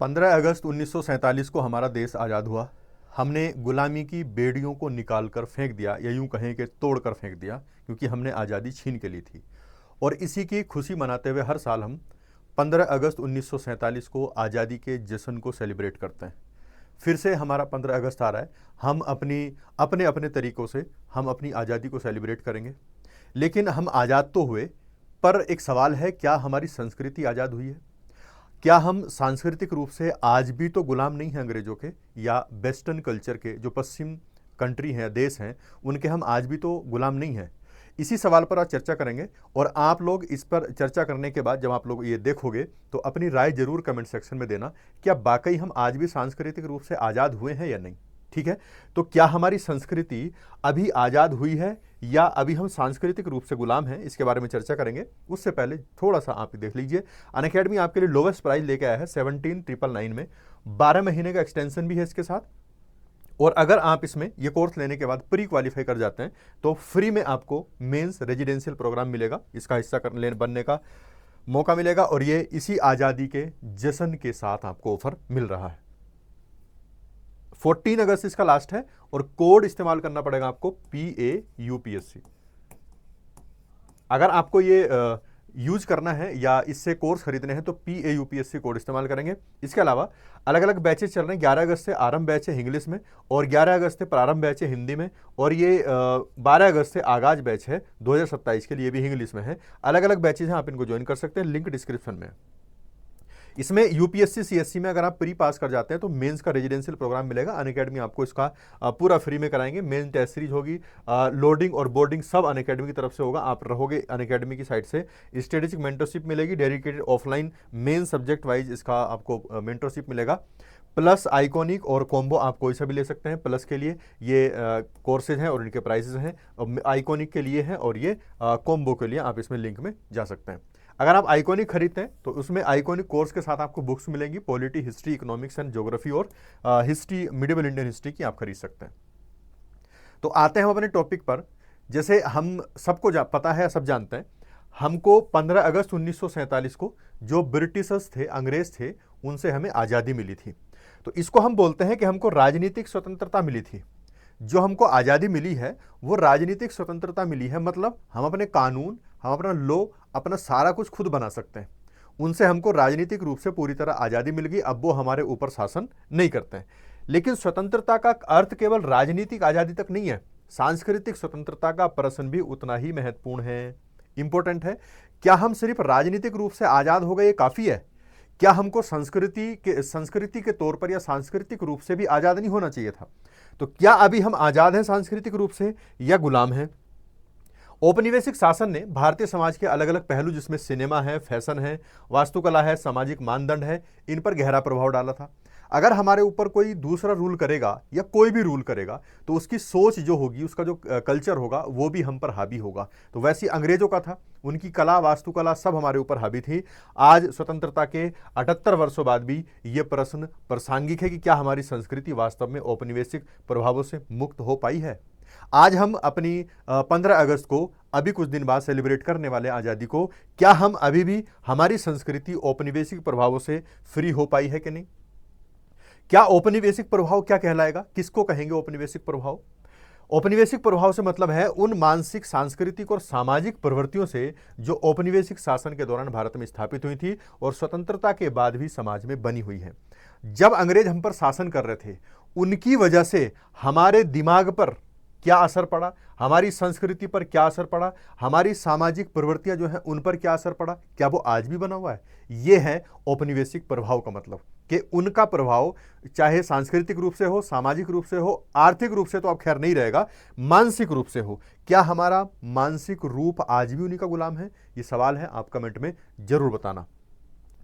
15 अगस्त 1947 को हमारा देश आज़ाद हुआ। हमने गुलामी की बेड़ियों को निकाल कर फेंक दिया, या यूं कहें कि तोड़ कर फेंक दिया, क्योंकि हमने आज़ादी छीन के ली थी। और इसी की खुशी मनाते हुए हर साल हम 15 अगस्त 1947 को आज़ादी के जश्न को सेलिब्रेट करते हैं। फिर से हमारा 15 अगस्त आ रहा है। हम अपने अपने तरीक़ों से हम अपनी आज़ादी को सेलिब्रेट करेंगे। लेकिन हम आज़ाद तो हुए, पर एक सवाल है, क्या हमारी संस्कृति आज़ाद हुई है? क्या हम सांस्कृतिक रूप से आज भी तो गुलाम नहीं हैं अंग्रेजों के, या वेस्टर्न कल्चर के, जो पश्चिम कंट्री हैं, देश हैं, उनके हम आज भी तो गुलाम नहीं हैं? इसी सवाल पर आज चर्चा करेंगे। और आप लोग इस पर चर्चा करने के बाद जब आप लोग ये देखोगे तो अपनी राय जरूर कमेंट सेक्शन में देना, क्या वाकई हम आज भी सांस्कृतिक रूप से आज़ाद हुए हैं या नहीं। ठीक है, तो क्या हमारी संस्कृति अभी आज़ाद हुई है या अभी हम सांस्कृतिक रूप से गुलाम हैं, इसके बारे में चर्चा करेंगे। उससे पहले थोड़ा सा आप देख लीजिए, अनअकैडमी आपके लिए लोवेस्ट प्राइस लेके आया है 17,999 में। 12 महीने का एक्सटेंशन भी है इसके साथ। और अगर आप इसमें ये कोर्स लेने के बाद प्री क्वालिफाई कर जाते हैं तो फ्री में आपको मेंस रेजिडेंशियल प्रोग्राम मिलेगा, इसका हिस्सा बनने का मौका मिलेगा। और ये इसी आज़ादी के जश्न के साथ आपको ऑफर मिल रहा है। 14 अगस्त इसका लास्ट है और कोड इस्तेमाल करना पड़ेगा आपको PAUPSC। अगर आपको ये यूज करना है या इससे कोर्स खरीदने हैं तो PAUPSC कोड इस्तेमाल करेंगे। इसके अलावा अलग अलग बैचेस चल रहे हैं। 11 अगस्त से आरंभ बैच है इंग्लिश में, और 11 अगस्त से प्रारंभ बैच है हिंदी में, और ये 12 अगस्त से आगाज बैच है 2027 के लिए, भी इंग्लिश में है। अलग अलग बैचेज हैं, आप इनको ज्वाइन कर सकते हैं, लिंक डिस्क्रिप्शन में। इसमें UPSC CSC में अगर आप प्री पास कर जाते हैं तो मेंस का रेजिडेंशियल प्रोग्राम मिलेगा। अनअकैडमी आपको इसका पूरा फ्री में कराएंगे। मेन टेस्ट सीरीज होगी, लोडिंग और बोर्डिंग सब अनअकैडमी की तरफ से होगा। आप रहोगे अनअकैडमी की साइड से। स्ट्रेटेजिक मेंटरशिप मिलेगी, dedicated offline main subject wise इसका आपको मेंटरशिप मिलेगा। प्लस आइकॉनिक और कॉम्बो आप कोई सा भी ले सकते हैं। प्लस के लिए ये कोर्सेज हैं और इनके प्राइसेस हैं। आइकॉनिक के लिए हैं और ये कॉम्बो के लिए आप इसमें लिंक में जा सकते हैं। अगर आप आइकॉनिक खरीदते हैं तो उसमें आइकॉनिक कोर्स के साथ आपको बुक्स मिलेंगी, polity, history, economics and geography और हिस्ट्री, मिडिवल इंडियन हिस्ट्री की आप खरीद सकते हैं। तो आते हैं हम अपने टॉपिक पर। जैसे हम सबको पता है, सब जानते हैं, हमको 15 अगस्त 1947 को जो ब्रिटिशर्स थे, अंग्रेज थे, उनसे हमें आज़ादी मिली थी। तो इसको हम बोलते हैं कि हमको राजनीतिक स्वतंत्रता मिली थी। जो हमको आज़ादी मिली है वो राजनीतिक स्वतंत्रता मिली है, मतलब हम अपने कानून, हम अपना लॉ, अपना सारा कुछ खुद बना सकते हैं। उनसे हमको राजनीतिक रूप से पूरी तरह आज़ादी मिल गई। अब वो हमारे ऊपर शासन नहीं करते हैं। लेकिन स्वतंत्रता का अर्थ केवल राजनीतिक आज़ादी तक नहीं है, सांस्कृतिक स्वतंत्रता का प्रश्न भी उतना ही महत्वपूर्ण है, इंपॉर्टेंट है। क्या हम सिर्फ राजनीतिक रूप से आज़ाद हो गए काफ़ी है? क्या हमको संस्कृति के तौर पर या सांस्कृतिक रूप से भी आज़ाद नहीं होना चाहिए था? तो क्या अभी हम आज़ाद हैं सांस्कृतिक रूप से या गुलाम हैं? औपनिवेशिक शासन ने भारतीय समाज के अलग अलग पहलू, जिसमें सिनेमा है, फैशन है, वास्तुकला है, सामाजिक मानदंड है, इन पर गहरा प्रभाव डाला था। अगर हमारे ऊपर कोई दूसरा रूल करेगा या कोई भी रूल करेगा तो उसकी सोच जो होगी, उसका जो कल्चर होगा, वो भी हम पर हावी होगा। तो वैसे अंग्रेजों का था, उनकी कला, वास्तुकला सब हमारे ऊपर हावी थी। आज स्वतंत्रता के 78 वर्षों बाद भी ये प्रश्न प्रासंगिक है कि क्या हमारी संस्कृति वास्तव में औपनिवेशिक प्रभावों से मुक्त हो पाई है? आज हम अपनी 15 अगस्त को, अभी कुछ दिन बाद सेलिब्रेट करने वाले आज़ादी को, क्या हम अभी भी, हमारी संस्कृति औपनिवेशिक प्रभावों से फ्री हो पाई है कि नहीं? क्या औपनिवेशिक प्रभाव क्या कहलाएगा? किसको कहेंगे औपनिवेशिक प्रभाव? औपनिवेशिक प्रभाव से मतलब है उन मानसिक, सांस्कृतिक और सामाजिक प्रवृत्तियों से जो औपनिवेशिक शासन के दौरान भारत में स्थापित हुई थी और स्वतंत्रता के बाद भी समाज में बनी हुई है। जब अंग्रेज हम पर शासन कर रहे थे, उनकी वजह से हमारे दिमाग पर क्या असर पड़ा, हमारी संस्कृति पर क्या असर पड़ा, हमारी सामाजिक प्रवृत्तियां जो हैं उन पर क्या असर पड़ा, क्या वो आज भी बना हुआ है? ये है औपनिवेशिक प्रभाव का मतलब, कि उनका प्रभाव चाहे सांस्कृतिक रूप से हो, सामाजिक रूप से हो, आर्थिक रूप से तो अब खैर नहीं रहेगा, मानसिक रूप से हो। क्या हमारा मानसिक रूप आज भी उन्हीं का गुलाम है? ये सवाल है, आप कमेंट में जरूर बताना।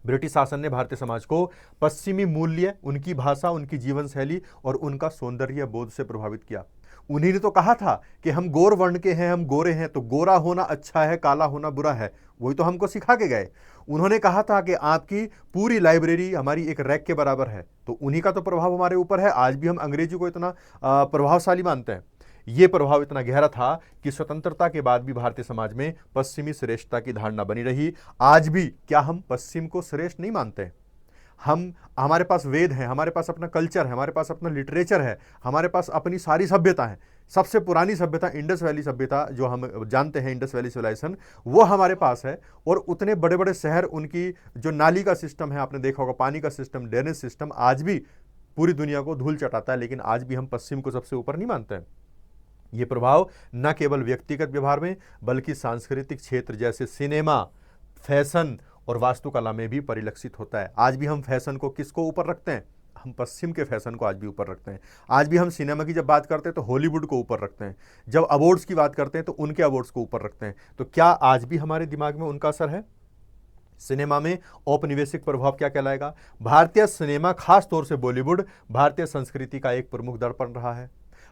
ब्रिटिश शासन ने भारतीय समाज को पश्चिमी मूल्य, उनकी भाषा, उनकी जीवन शैली और उनका सौंदर्य बोध से प्रभावित किया। उन्हीं ने तो कहा था कि हम गौर वर्ण के हैं, हम गोरे हैं, तो गोरा होना अच्छा है, काला होना बुरा है। वही तो हमको सिखा के गए। उन्होंने कहा था कि आपकी पूरी लाइब्रेरी हमारी एक रैक के बराबर है, तो उन्हीं का तो प्रभाव हमारे ऊपर है। आज भी हम अंग्रेजी को इतना प्रभावशाली मानते हैं। ये प्रभाव इतना गहरा था कि स्वतंत्रता के बाद भी भारतीय समाज में पश्चिमी श्रेष्ठता की धारणा बनी रही। आज भी क्या हम पश्चिम को श्रेष्ठ नहीं मानते? हम हमारे पास वेद हैं, हमारे पास अपना कल्चर है, हमारे पास अपना लिटरेचर है, हमारे पास अपनी सारी सभ्यता है। सबसे पुरानी सभ्यता इंडस वैली सभ्यता जो हम जानते हैं, इंडस वैली सिविलाइजेशन, वो हमारे पास है। और उतने बड़े बड़े शहर, उनकी जो नाली का सिस्टम है, आपने देखा होगा पानी का सिस्टम, ड्रेनेज सिस्टम, आज भी पूरी दुनिया को धूल चटाता है। लेकिन आज भी हम पश्चिम को सबसे ऊपर नहीं मानते हैं। ये प्रभाव न केवल व्यक्तिगत व्यवहार में बल्कि सांस्कृतिक क्षेत्र जैसे सिनेमा, फैशन और वास्तुकला में भी परिलक्षित होता है। आज भी हम फैशन को किसको ऊपर रखते हैं? हम पश्चिम के फैशन को आज भी ऊपर रखते हैं। आज भी हम सिनेमा की जब बात करते हैं तो हॉलीवुड को ऊपर रखते हैं, जब अवार्ड्स की बात करते हैं तो उनके अवार्ड्स को ऊपर रखते हैं। तो क्या आज भी हमारे दिमाग में उनका असर है? सिनेमा में औपनिवेशिक प्रभाव क्या कहलाएगा? भारतीय सिनेमा, खास तौर से बॉलीवुड, भारतीय संस्कृति का एक प्रमुख दर्पण रहा है।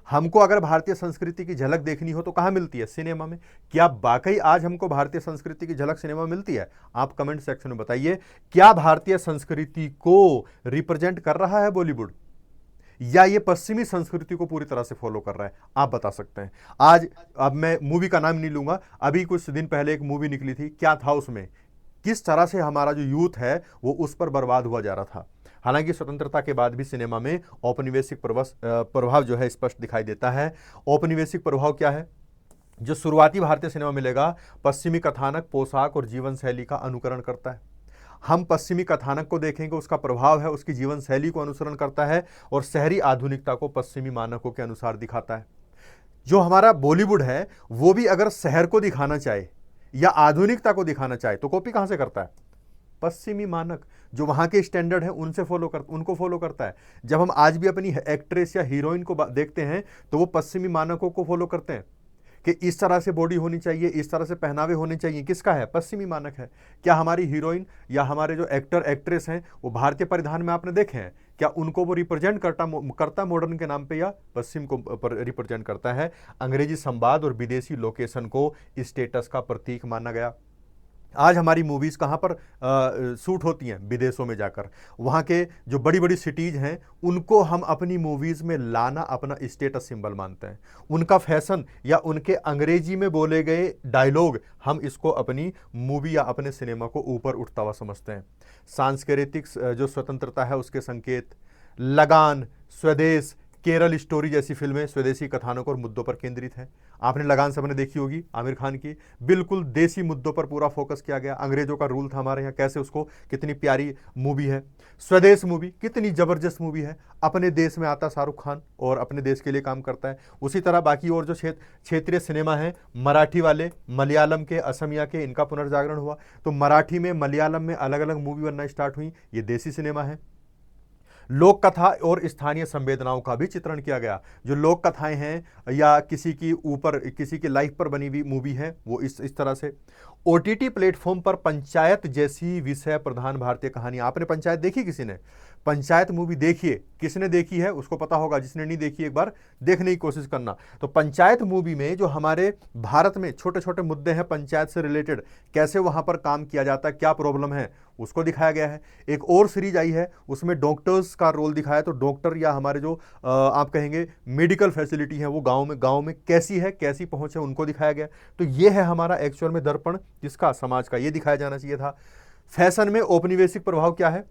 हमको अगर भारतीय संस्कृति की झलक देखनी हो तो कहाँ मिलती है? सिनेमा में। क्या वाकई आज हमको भारतीय संस्कृति की झलक सिनेमा में मिलती है? आप कमेंट सेक्शन में बताइए। क्या भारतीय संस्कृति को रिप्रेजेंट कर रहा है बॉलीवुड, या ये पश्चिमी संस्कृति को पूरी तरह से फॉलो कर रहा है? आप बता सकते हैं। आज, अब मैं मूवी का नाम नहीं लूंगा, अभी कुछ दिन पहले एक मूवी निकली थी, क्या था उसमें, किस तरह से हमारा जो यूथ है वो उस पर बर्बाद हुआ जा रहा था। हालांकि स्वतंत्रता के बाद भी सिनेमा में औपनिवेशिक प्रभाव जो है स्पष्ट दिखाई देता है। औपनिवेशिक प्रभाव क्या है? जो शुरुआती भारतीय सिनेमा मिलेगा, पश्चिमी कथानक, पोशाक और जीवन शैली का अनुकरण करता है। हम पश्चिमी कथानक को देखेंगे, उसका प्रभाव है उसकी जीवन शैली को अनुसरण करता है और शहरी आधुनिकता को पश्चिमी मानकों के अनुसार दिखाता है। जो हमारा बॉलीवुड है वो भी अगर शहर को दिखाना चाहे या आधुनिकता को दिखाना चाहे तो कॉपी कहां से करता है? पश्चिमी मानक, जो वहां के स्टैंडर्ड है उनको फॉलो करता है। जब हम आज भी अपनी एक्ट्रेस या हीरोइन को देखते हैं तो वो पश्चिमी मानकों को फॉलो करते हैं कि इस तरह से बॉडी होनी चाहिए, इस तरह से पहनावे होने चाहिए। किसका है? पश्चिमी मानक है। क्या हमारी हीरोइन या हमारे जो एक्टर एक्ट्रेस हैं वो भारतीय परिधान में आपने देखे हैं? क्या उनको वो रिप्रेजेंट करता मॉडर्न के नाम पे, या पश्चिम को रिप्रेजेंट करता है? अंग्रेजी संवाद और विदेशी लोकेशन को स्टेटस का प्रतीक माना गया। आज हमारी मूवीज़ कहाँ पर शूट होती हैं? विदेशों में जाकर। वहाँ के जो बड़ी बड़ी सिटीज़ हैं उनको हम अपनी मूवीज़ में लाना अपना स्टेटस सिंबल मानते हैं। उनका फैशन या उनके अंग्रेजी में बोले गए डायलॉग, हम इसको अपनी मूवी या अपने सिनेमा को ऊपर उठता हुआ समझते हैं। सांस्कृतिक जो स्वतंत्रता है उसके संकेत, लगान, स्वदेश, केरल स्टोरी जैसी फिल्में स्वदेशी कथानक और मुद्दों पर केंद्रित हैं। आपने लगान सबने देखी होगी, आमिर खान की, बिल्कुल देसी मुद्दों पर पूरा फोकस किया गया। अंग्रेजों का रूल था हमारे यहाँ, कैसे उसको, कितनी प्यारी मूवी है। स्वदेश मूवी कितनी जबरदस्त मूवी है। अपने देश में आता शाहरुख खान और अपने देश के लिए काम करता है। उसी तरह बाकी और जो क्षेत्रीय सिनेमा है, मराठी वाले, मलयालम के, असमिया के, इनका पुनर्जागरण हुआ। तो मराठी में, मलयालम में अलग अलग मूवी बनना स्टार्ट हुई। ये देसी सिनेमा है। लोक कथा और स्थानीय संवेदनाओं का भी चित्रण किया गया। जो लोक कथाएं हैं या किसी की ऊपर, किसी की लाइफ पर बनी हुई मूवी है, वो इस तरह से। ओटीटी प्लेटफॉर्म पर पंचायत जैसी विषय प्रधान भारतीय कहानी। आपने पंचायत देखी? किसी ने पंचायत मूवी देखिए, किसने देखी है उसको पता होगा, जिसने नहीं देखी एक बार देखने की कोशिश करना। तो पंचायत मूवी में जो हमारे भारत में छोटे छोटे मुद्दे हैं पंचायत से रिलेटेड, कैसे वहां पर काम किया जाता है, क्या प्रॉब्लम है, उसको दिखाया गया है। एक और सीरीज आई है, उसमें डॉक्टर्स का रोल दिखाया। तो डॉक्टर या हमारे जो आप कहेंगे मेडिकल फैसिलिटी है वो गांव में कैसी है, कैसी पहुंच है, उनको दिखाया गया। तो ये है हमारा एक्चुअल में दर्पण किसका? समाज का। ये दिखाया जाना चाहिए था। फैशन में औपनिवेशिक प्रभाव क्या है?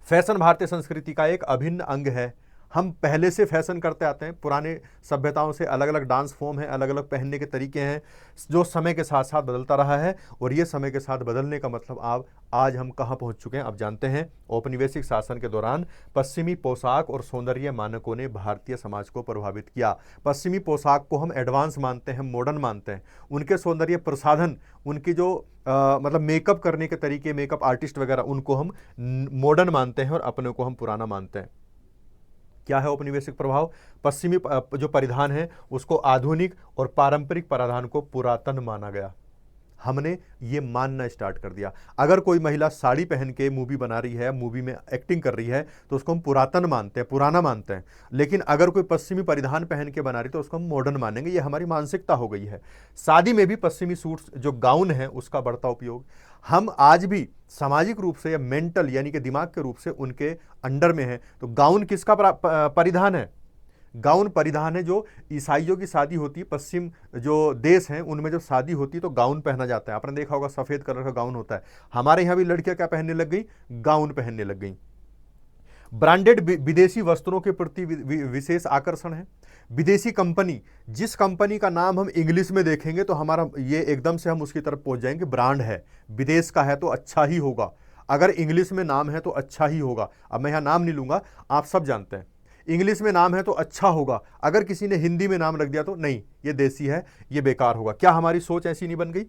फैशन भारतीय संस्कृति का एक अभिन्न अंग है। हम पहले से फैशन करते आते हैं, पुराने सभ्यताओं से अलग अलग डांस फॉर्म है, अलग अलग पहनने के तरीके हैं, जो समय के साथ साथ बदलता रहा है। और ये समय के साथ बदलने का मतलब आप आज हम कहाँ पहुँच चुके हैं आप जानते हैं। औपनिवेशिक शासन के दौरान पश्चिमी पोशाक और सौंदर्य मानकों ने भारतीय समाज को प्रभावित किया। पश्चिमी पोशाक को हम एडवांस मानते हैं, मॉडर्न मानते हैं। उनके सौंदर्य प्रसाधन, उनकी जो मतलब मेकअप करने के तरीके, मेकअप आर्टिस्ट वगैरह, उनको हम मॉडर्न मानते हैं और अपने को हम पुराना मानते हैं। क्या है औपनिवेशिक प्रभाव? पश्चिमी जो परिधान है उसको आधुनिक और पारंपरिक परिधान को पुरातन माना गया। हमने ये मानना स्टार्ट कर दिया। अगर कोई महिला साड़ी पहन के मूवी बना रही है, मूवी में एक्टिंग कर रही है, तो उसको हम पुरातन मानते हैं, पुराना मानते हैं। लेकिन अगर कोई पश्चिमी परिधान पहन के बना रही तो उसको हम मॉडर्न मानेंगे। ये हमारी मानसिकता हो गई है। शादी में भी पश्चिमी सूट्स, जो गाउन है, उसका बढ़ता उपयोग। हम आज भी सामाजिक रूप से या मेंटल यानी कि दिमाग के रूप से उनके अंडर में है। तो गाउन किसका परिधान है? गाउन परिधान है। जो ईसाइयों की शादी होती है, पश्चिम जो देश हैं उनमें जब शादी होती है तो गाउन पहना जाता है। आपने देखा होगा सफ़ेद कलर का गाउन होता है। हमारे यहाँ भी लड़कियां क्या पहनने लग गई? गाउन पहनने लग गई। ब्रांडेड विदेशी वस्त्रों के प्रति विशेष आकर्षण है। विदेशी कंपनी, जिस कंपनी का नाम हम इंग्लिश में देखेंगे तो हमारा ये एकदम से हम उसकी तरफ पहुंच जाएंगे, ब्रांड है, विदेश का है तो अच्छा ही होगा, अगर इंग्लिश में नाम है तो अच्छा ही होगा। अब मैं यहाँ नाम नहीं लूंगा, आप सब जानते हैं इंग्लिश में नाम है तो अच्छा होगा, अगर किसी ने हिंदी में नाम रख दिया तो नहीं, ये देसी है, ये बेकार होगा। क्या हमारी सोच ऐसी नहीं बन गई?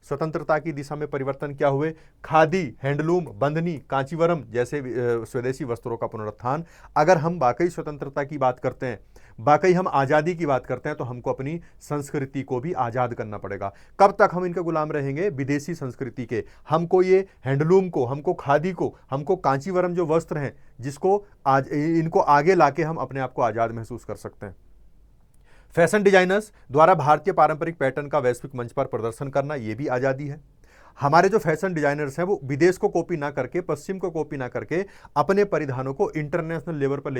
स्वतंत्रता की दिशा में परिवर्तन क्या हुए? खादी, हैंडलूम, बंधनी, कांचीवरम जैसे स्वदेशी वस्त्रों का पुनरुत्थान। अगर हम वाकई स्वतंत्रता की बात करते हैं, वाकई हम आज़ादी की बात करते हैं, तो हमको अपनी संस्कृति को भी आज़ाद करना पड़ेगा। कब तक हम इनके गुलाम रहेंगे? विदेशी संस्कृति के। हमको ये हैंडलूम को, हमको खादी को, हमको कांचीवरम जो वस्त्र हैं, जिसको आज इनको आगे लाके हम अपने आप को आज़ाद महसूस कर सकते हैं। फैशन डिजाइनर्स द्वारा भारतीय पारंपरिक पैटर्न का वैश्विक मंच पर प्रदर्शन करना, यह भी आज़ादी है। हमारे जो फैशन डिजाइनर्स हैं वो विदेश को कॉपी ना करके, पश्चिम को कॉपी ना करके अपने परिधानों को इंटरनेशनल लेवल पर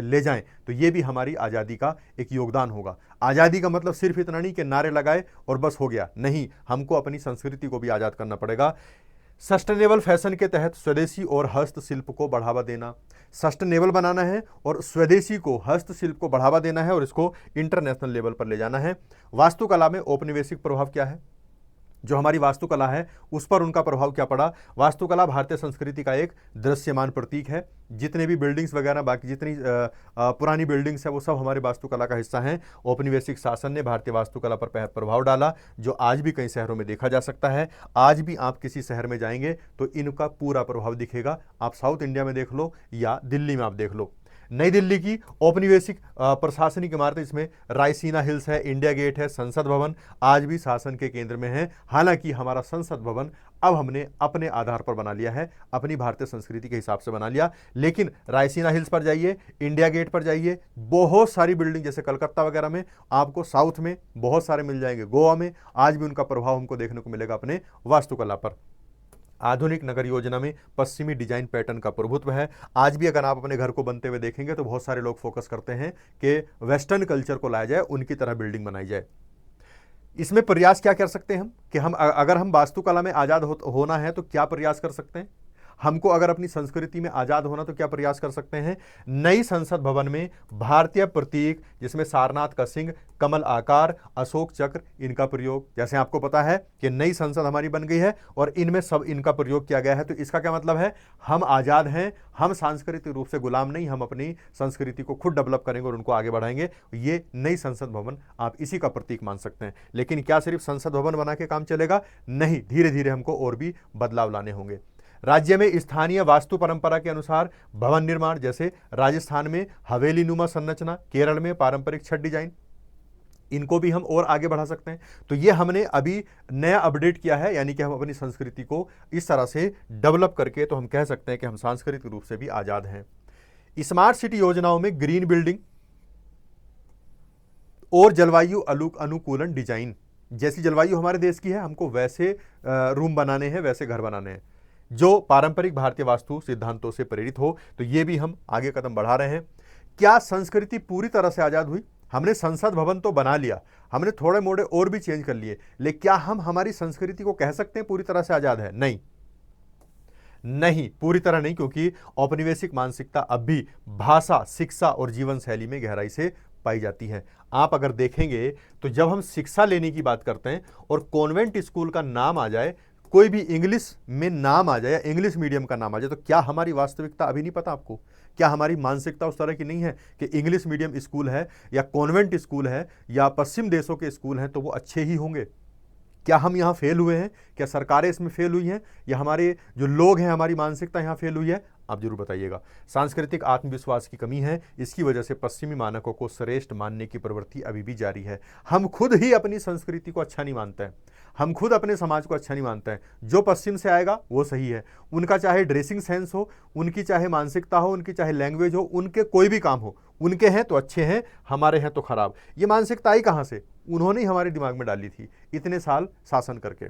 ले जाएं, तो ये भी हमारी आज़ादी का एक योगदान होगा। आज़ादी का मतलब सिर्फ इतना नहीं कि नारे लगाए और बस हो गया, नहीं, हमको अपनी संस्कृति को भी आज़ाद करना पड़ेगा। सस्टेनेबल फैशन के तहत स्वदेशी और हस्तशिल्प को बढ़ावा देना, सस्टेनेबल बनाना है और स्वदेशी को, हस्तशिल्प को बढ़ावा देना है और इसको इंटरनेशनल लेवल पर ले जाना है। वास्तुकला में औपनिवेशिक प्रभाव क्या है? जो हमारी वास्तुकला है उस पर उनका प्रभाव क्या पड़ा? वास्तुकला भारतीय संस्कृति का एक दृश्यमान प्रतीक है। जितने भी बिल्डिंग्स वगैरह, बाकी जितनी पुरानी बिल्डिंग्स है, वो सब हमारे वास्तुकला का हिस्सा हैं। औपनिवेशिक शासन ने भारतीय वास्तुकला पर प्रभाव डाला, जो आज भी कई शहरों में देखा जा सकता है। आज भी आप किसी शहर में जाएंगे तो इनका पूरा प्रभाव दिखेगा। आप साउथ इंडिया में देख लो या दिल्ली में आप देख लो। नई दिल्ली की औपनिवेशिक प्रशासनिक इमारत, इसमें रायसीना हिल्स है, इंडिया गेट है, संसद भवन आज भी शासन के केंद्र में है। हालांकि हमारा संसद भवन अब हमने अपने आधार पर बना लिया है, अपनी भारतीय संस्कृति के हिसाब से बना लिया। लेकिन रायसीना हिल्स पर जाइए, इंडिया गेट पर जाइए, बहुत सारी बिल्डिंग, जैसे कलकत्ता वगैरह में आपको साउथ में बहुत सारे मिल जाएंगे, गोवा में आज भी उनका प्रभाव हमको देखने को मिलेगा अपने वास्तुकला पर। आधुनिक नगर योजना में पश्चिमी डिजाइन पैटर्न का प्रभुत्व है। आज भी अगर आप अपने घर को बनते हुए देखेंगे तो बहुत सारे लोग फोकस करते हैं कि वेस्टर्न कल्चर को लाया जाए, उनकी तरह बिल्डिंग बनाई जाए। इसमें प्रयास क्या कर सकते हैं हम कि हम अगर हम वास्तुकला में आज़ाद होना है तो क्या प्रयास कर सकते हैं? हमको अगर अपनी संस्कृति में आज़ाद होना तो क्या प्रयास कर सकते हैं? नई संसद भवन में भारतीय प्रतीक, जिसमें सारनाथ का सिंह, कमल आकार, अशोक चक्र, इनका प्रयोग, जैसे आपको पता है कि नई संसद हमारी बन गई है और इनमें सब इनका प्रयोग किया गया है। तो इसका क्या मतलब है? हम आज़ाद हैं, हम सांस्कृतिक रूप से गुलाम नहीं, हम अपनी संस्कृति को खुद डेवलप करेंगे और उनको आगे बढ़ाएंगे। ये नई संसद भवन आप इसी का प्रतीक मान सकते हैं। लेकिन क्या सिर्फ संसद भवन बना के काम चलेगा? नहीं, धीरे धीरे हमको और भी बदलाव लाने होंगे। राज्य में स्थानीय वास्तु परंपरा के अनुसार भवन निर्माण, जैसे राजस्थान में हवेली नुमा संरचना, केरल में पारंपरिक छत डिजाइन, इनको भी हम और आगे बढ़ा सकते हैं। तो ये हमने अभी नया अपडेट किया है, यानी कि हम अपनी संस्कृति को इस तरह से डेवलप करके तो हम कह सकते हैं कि हम सांस्कृतिक रूप से भी आजाद हैं। स्मार्ट सिटी योजनाओं में ग्रीन बिल्डिंग और जलवायु अनुकूलन डिजाइन, जैसी जलवायु हमारे देश की है हमको वैसे रूम बनाने हैं, वैसे घर बनाने हैं जो पारंपरिक भारतीय वास्तु सिद्धांतों से प्रेरित हो। तो ये भी हम आगे कदम बढ़ा रहे हैं। क्या संस्कृति पूरी तरह से आजाद हुई? हमने संसद भवन तो बना लिया, हमने थोड़े मोड़े और भी चेंज कर लिए, लेकिन क्या हम हमारी संस्कृति को कह सकते हैं पूरी तरह से आजाद है? नहीं, नहीं, पूरी तरह नहीं, क्योंकि औपनिवेशिक मानसिकता अब भी भाषा, शिक्षा और जीवन शैली में गहराई से पाई जाती है। आप अगर देखेंगे तो जब हम शिक्षा लेने की बात करते हैं और कॉन्वेंट स्कूल का नाम आ जाए, कोई भी इंग्लिश में नाम आ जाए या इंग्लिश मीडियम का नाम आ जाए, तो क्या हमारी वास्तविकता अभी नहीं पता आपको? क्या हमारी मानसिकता उस तरह की नहीं है कि इंग्लिश मीडियम स्कूल है या कॉन्वेंट स्कूल है या पश्चिम देशों के स्कूल हैं तो वो अच्छे ही होंगे? क्या हम यहाँ फेल हुए हैं? क्या सरकारें इसमें फेल हुई हैं या हमारे जो लोग हैं, हमारी मानसिकता यहाँ फेल हुई है? आप जरूर बताइएगा। सांस्कृतिक आत्मविश्वास की कमी है, इसकी वजह से पश्चिमी मानकों को श्रेष्ठ मानने की प्रवृत्ति अभी भी जारी है। हम खुद ही अपनी संस्कृति को अच्छा नहीं मानते हैं, हम खुद अपने समाज को अच्छा नहीं मानते हैं। जो पश्चिम से आएगा वो सही है, उनका चाहे ड्रेसिंग सेंस हो, उनकी चाहे मानसिकता हो, उनकी चाहे लैंग्वेज हो, उनके कोई भी काम हो, उनके हैं तो अच्छे हैं, हमारे हैं तो खराब। ये मानसिकता आई कहाँ से? उन्होंने ही हमारे दिमाग में डाली थी इतने साल शासन करके।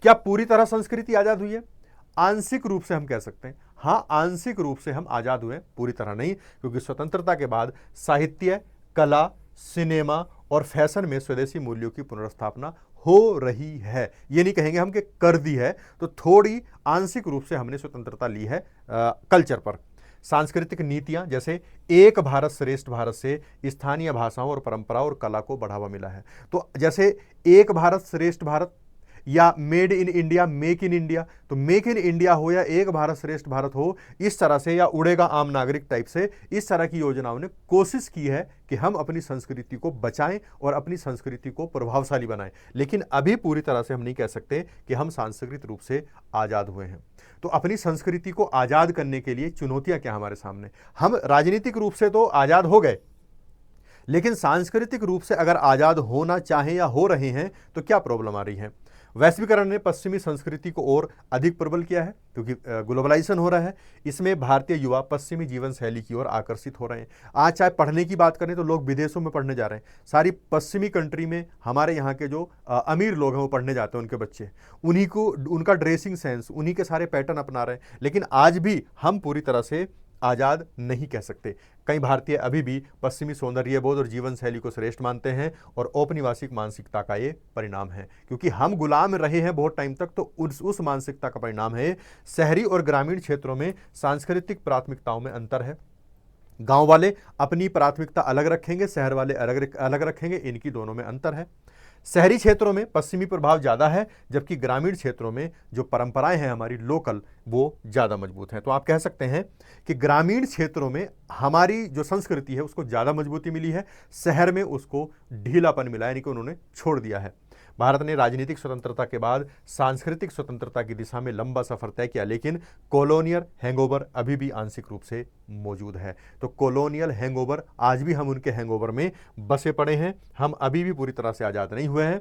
क्या पूरी तरह संस्कृति आजाद हुई है? आंशिक रूप से हम कह सकते हैं, हाँ, आंशिक रूप से हम आजाद हुए, पूरी तरह नहीं, क्योंकि स्वतंत्रता के बाद साहित्य, कला, सिनेमा और फैशन में स्वदेशी मूल्यों की पुनर्स्थापना हो रही है, ये नहीं कहेंगे हम कि कर दी है। तो थोड़ी आंशिक रूप से हमने स्वतंत्रता ली है कल्चर पर। सांस्कृतिक नीतियां जैसे एक भारत श्रेष्ठ भारत से स्थानीय भाषाओं और परंपराओं और कला को बढ़ावा मिला है। तो जैसे एक भारत श्रेष्ठ भारत या made in India, make in India, तो मेक इन इंडिया हो या एक भारत श्रेष्ठ भारत हो, इस तरह से, या उड़ेगा आम नागरिक टाइप से, इस तरह की योजनाओं ने कोशिश की है कि हम अपनी संस्कृति को बचाएं और अपनी संस्कृति को प्रभावशाली बनाएं। लेकिन अभी पूरी तरह से हम नहीं कह सकते कि हम सांस्कृतिक रूप से आजाद हुए हैं। तो अपनी संस्कृति को आजाद करने के लिए चुनौतियां क्या हमारे सामने? हम राजनीतिक रूप से तो आजाद हो गए, लेकिन सांस्कृतिक रूप से अगर आजाद होना चाहें या हो रहे हैं तो क्या प्रॉब्लम आ रही है? वैश्वीकरण ने पश्चिमी संस्कृति को और अधिक प्रबल किया है, क्योंकि ग्लोबलाइजेशन हो रहा है। इसमें भारतीय युवा पश्चिमी जीवन शैली की ओर आकर्षित हो रहे हैं। आज चाहे पढ़ने की बात करें तो लोग विदेशों में पढ़ने जा रहे हैं। सारी पश्चिमी कंट्री में हमारे यहाँ के जो अमीर लोग हैं वो पढ़ने जाते हैं, उनके बच्चे, उन्हीं को, उनका ड्रेसिंग सेंस, उन्हीं के सारे पैटर्न अपना रहे हैं। लेकिन आज भी हम पूरी तरह से आजाद नहीं कह सकते। कई भारतीय अभी भी पश्चिमी सौंदर्यबोध और जीवन शैली को श्रेष्ठ मानते हैं, और औपनिवेशिक मानसिकता का ये परिणाम है। क्योंकि हम गुलाम रहे हैं बहुत टाइम तक, तो उस मानसिकता का परिणाम है। शहरी और ग्रामीण क्षेत्रों में सांस्कृतिक प्राथमिकताओं में अंतर है। गांव वाले अपनी प्राथमिकता अलग रखेंगे, शहर वाले अलग रखेंगे, इनकी दोनों में अंतर है। शहरी क्षेत्रों में पश्चिमी प्रभाव ज़्यादा है, जबकि ग्रामीण क्षेत्रों में जो परंपराएं हैं हमारी लोकल, वो ज़्यादा मजबूत हैं। तो आप कह सकते हैं कि ग्रामीण क्षेत्रों में हमारी जो संस्कृति है उसको ज़्यादा मजबूती मिली है, शहर में उसको ढीलापन मिला है, यानी कि उन्होंने छोड़ दिया है। भारत ने राजनीतिक स्वतंत्रता के बाद सांस्कृतिक स्वतंत्रता की दिशा में लंबा सफर तय किया, लेकिन कॉलोनियल हैंगओवर अभी भी आंशिक रूप से मौजूद है। तो कॉलोनियल हैंगओवर, आज भी हम उनके हैंगओवर में बसे पड़े हैं, हम अभी भी पूरी तरह से आज़ाद नहीं हुए हैं।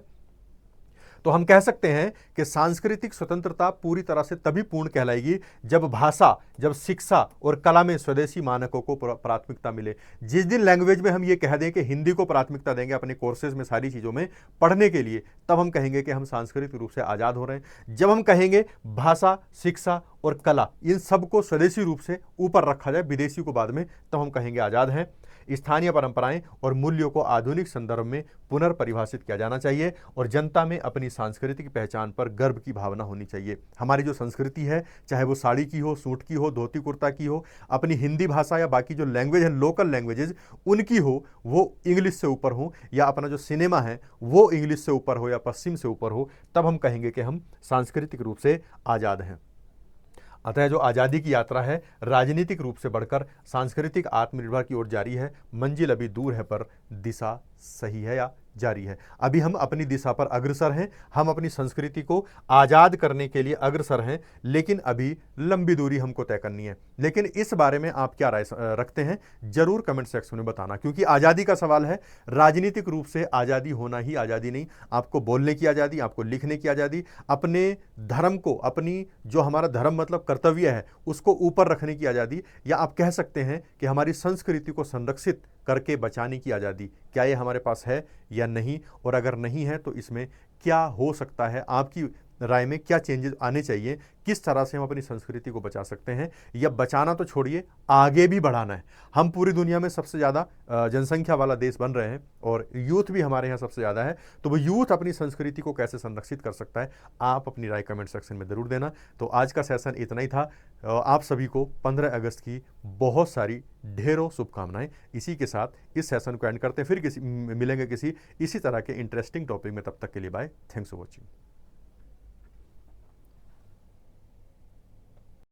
तो हम कह सकते हैं कि सांस्कृतिक स्वतंत्रता पूरी तरह से तभी पूर्ण कहलाएगी जब भाषा, जब शिक्षा और कला में स्वदेशी मानकों को प्राथमिकता मिले। जिस दिन लैंग्वेज में हम ये कह दें कि हिंदी को प्राथमिकता देंगे अपने कोर्सेज में, सारी चीज़ों में पढ़ने के लिए, तब हम कहेंगे कि हम सांस्कृतिक रूप से आज़ाद हो रहे हैं। जब हम कहेंगे भाषा, शिक्षा और कला, इन सबको स्वदेशी रूप से ऊपर रखा जाए, विदेशी को बाद में, तब हम कहेंगे आज़ाद हैं। स्थानीय परंपराएं और मूल्यों को आधुनिक संदर्भ में पुनर्परिभाषित किया जाना चाहिए, और जनता में अपनी सांस्कृतिक पहचान पर गर्व की भावना होनी चाहिए। हमारी जो संस्कृति है, चाहे वो साड़ी की हो, सूट की हो, धोती कुर्ता की हो, अपनी हिंदी भाषा या बाकी जो लैंग्वेज है, लोकल लैंग्वेजेस उनकी हो, वो इंग्लिश से ऊपर हो, या अपना जो सिनेमा है वो इंग्लिश से ऊपर हो या पश्चिम से ऊपर हो, तब हम कहेंगे कि हम सांस्कृतिक रूप से आज़ाद हैं। अतः जो आज़ादी की यात्रा है राजनीतिक रूप से बढ़कर सांस्कृतिक आत्मनिर्भर की ओर जारी है। मंजिल अभी दूर है पर दिशा सही है या जारी है। अभी हम अपनी दिशा पर अग्रसर हैं, हम अपनी संस्कृति को आज़ाद करने के लिए अग्रसर हैं, लेकिन अभी लंबी दूरी हमको तय करनी है। लेकिन इस बारे में आप क्या राय रखते हैं, जरूर कमेंट सेक्शन में बताना, क्योंकि आज़ादी का सवाल है। राजनीतिक रूप से आज़ादी होना ही आज़ादी नहीं, आपको बोलने की आज़ादी, आपको लिखने की आज़ादी, अपने धर्म को, अपनी जो हमारा धर्म मतलब कर्तव्य है उसको ऊपर रखने की आज़ादी, या आप कह सकते हैं कि हमारी संस्कृति को संरक्षित करके बचाने की आज़ादी, क्या ये हमारे पास है या नहीं? और अगर नहीं है तो इसमें क्या हो सकता है? आपकी राय में क्या चेंजेस आने चाहिए? किस तरह से हम अपनी संस्कृति को बचा सकते हैं, या बचाना तो छोड़िए, आगे भी बढ़ाना है। हम पूरी दुनिया में सबसे ज़्यादा जनसंख्या वाला देश बन रहे हैं, और यूथ भी हमारे यहाँ सबसे ज़्यादा है। तो वो यूथ अपनी संस्कृति को कैसे संरक्षित कर सकता है, आप अपनी राय कमेंट सेक्शन में ज़रूर देना। तो आज का सेशन इतना ही था। आप सभी को 15 अगस्त की बहुत सारी ढेरों शुभकामनाएं। इसी के साथ इस सेशन को एंड करते हैं, फिर मिलेंगे किसी इसी तरह के इंटरेस्टिंग टॉपिक में। तब तक के लिए बाय, थैंक्स फॉर वॉचिंग।